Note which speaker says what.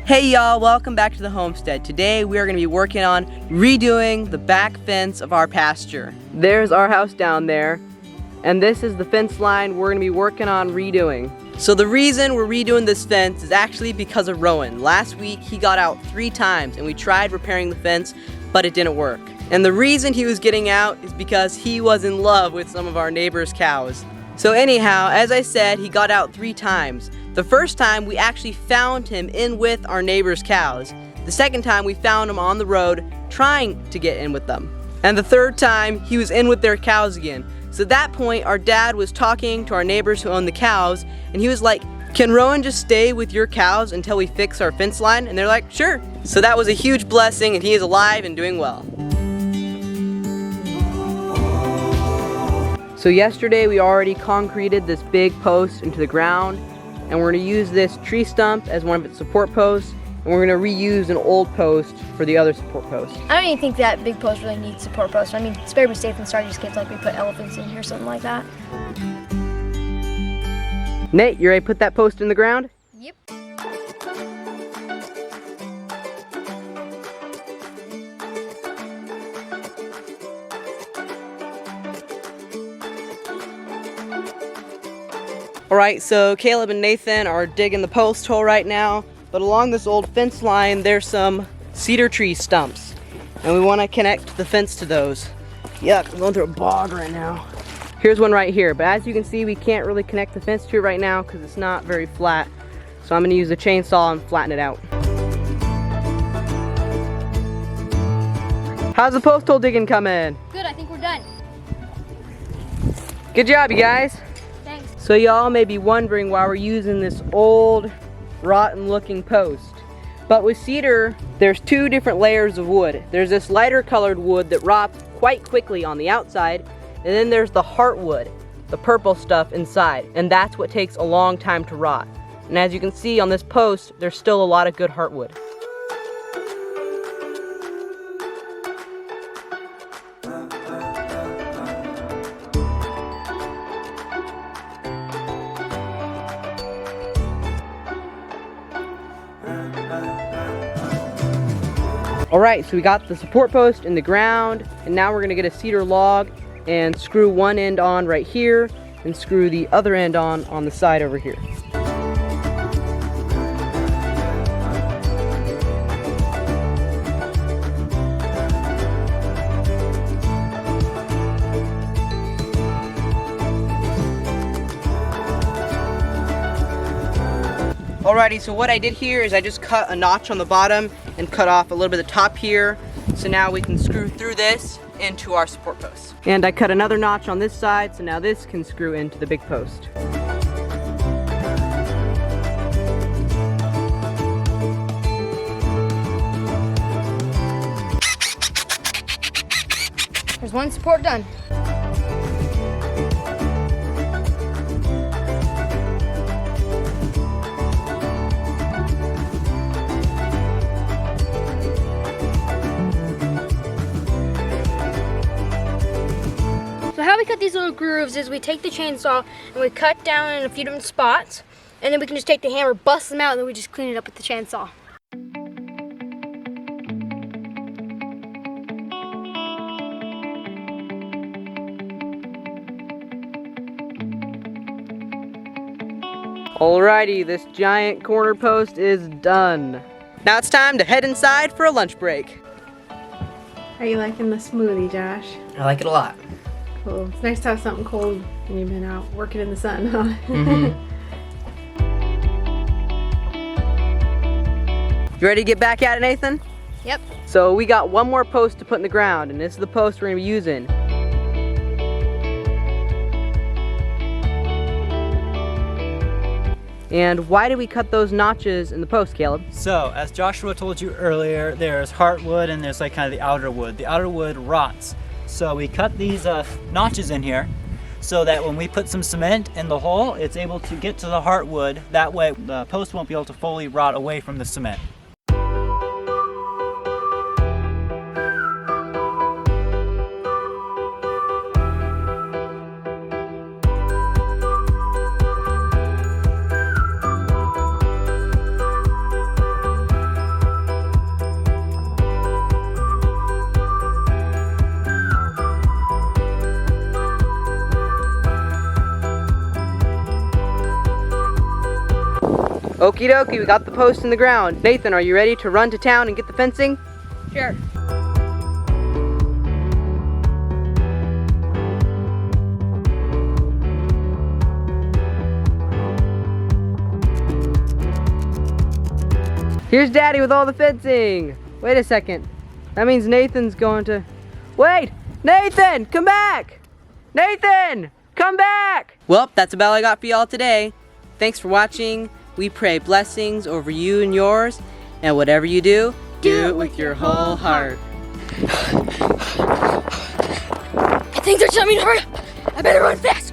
Speaker 1: Hey y'all, welcome back to the homestead. Today we are going to be working on redoing the back fence of our pasture. There's our house down there, and this is the fence line we're going to be working on redoing. So the reason we're redoing this fence is actually because of Rowen. Last week he got out 3 times and we tried repairing the fence, but it didn't work. And the reason he was getting out is because he was in love with some of our neighbors' cows. So anyhow, as I said, he got out 3 times. The first time we actually found him in with our neighbors' cows. The second time we found him on the road trying to get in with them. And the third time he was in with their cows again. So at that point our dad was talking to our neighbors who own the cows, and he was like, "Can Rowen just stay with your cows until we fix our fence line?" And they're like, "Sure." So that was a huge blessing, and he is alive and doing well. So yesterday we already concreted this big post into the ground, and we're going to use this tree stump as one of its support posts, and we're going to reuse an old post for the other support post.
Speaker 2: I don't even think that big post really needs support posts. I mean, it's better to be safe than sorry, just in case like we put elephants in here or something like that.
Speaker 1: Nate, you ready to put that post in the ground?
Speaker 2: Yep.
Speaker 1: Alright, so Caleb and Nathan are digging the post hole right now, but along this old fence line there's some cedar tree stumps, and we want to connect the fence to those. Yuck, I'm going through a bog right now. Here's one right here, but as you can see we can't really connect the fence to it right now because it's not very flat, so I'm going to use a chainsaw and flatten it out. How's the post hole digging coming?
Speaker 2: Good, I think we're done.
Speaker 1: Good job, you guys.
Speaker 2: Thanks.
Speaker 1: So y'all may be wondering why we're using this old, rotten looking post. But with cedar, there's 2 different layers of wood. There's this lighter colored wood that rots quite quickly on the outside, and then there's the heartwood, the purple stuff inside, and that's what takes a long time to rot. And as you can see on this post, there's still a lot of good heartwood. Alright, so we got the support post in the ground, and now we're going to get a cedar log and screw one end on right here and screw the other end on the side over here. Alrighty, so what I did here is I just cut a notch on the bottom and cut off a little bit of the top here, so now we can screw through this into our support post. And I cut another notch on this side, so now this can screw into the big post.
Speaker 2: There's one support done. So how we cut these little grooves is we take the chainsaw and we cut down in a few different spots, and then we can just take the hammer, bust them out, and then we just clean it up with the chainsaw.
Speaker 1: Alrighty, this giant corner post is done. Now it's time to head inside for a lunch break.
Speaker 3: Are you liking the smoothie, Josh?
Speaker 1: I like it a lot.
Speaker 3: Cool. It's nice to have something cold when you've been out working in the sun, huh?
Speaker 1: You ready to get back at it, Nathan?
Speaker 2: Yep.
Speaker 1: So we got one more post to put in the ground, and this is the post we're going to be using. And why did we cut those notches in the post, Caleb?
Speaker 4: So, as Joshua told you earlier, there's heartwood and there's like kind of the outer wood. The outer wood rots. So we cut these notches in here so that when we put some cement in the hole, it's able to get to the heartwood. That way the post won't be able to fully rot away from the cement.
Speaker 1: Okie dokie, we got the post in the ground. Nathan, are you ready to run to town and get the fencing?
Speaker 2: Sure.
Speaker 1: Here's Daddy with all the fencing. Wait a second. That means Nathan's going to... Wait! Nathan, come back! Nathan, come back! Well, that's about all I got for y'all today. Thanks for watching. We pray blessings over you and yours. And whatever you do, do it with your whole heart.
Speaker 2: Things are telling me to hurry up. I better run fast.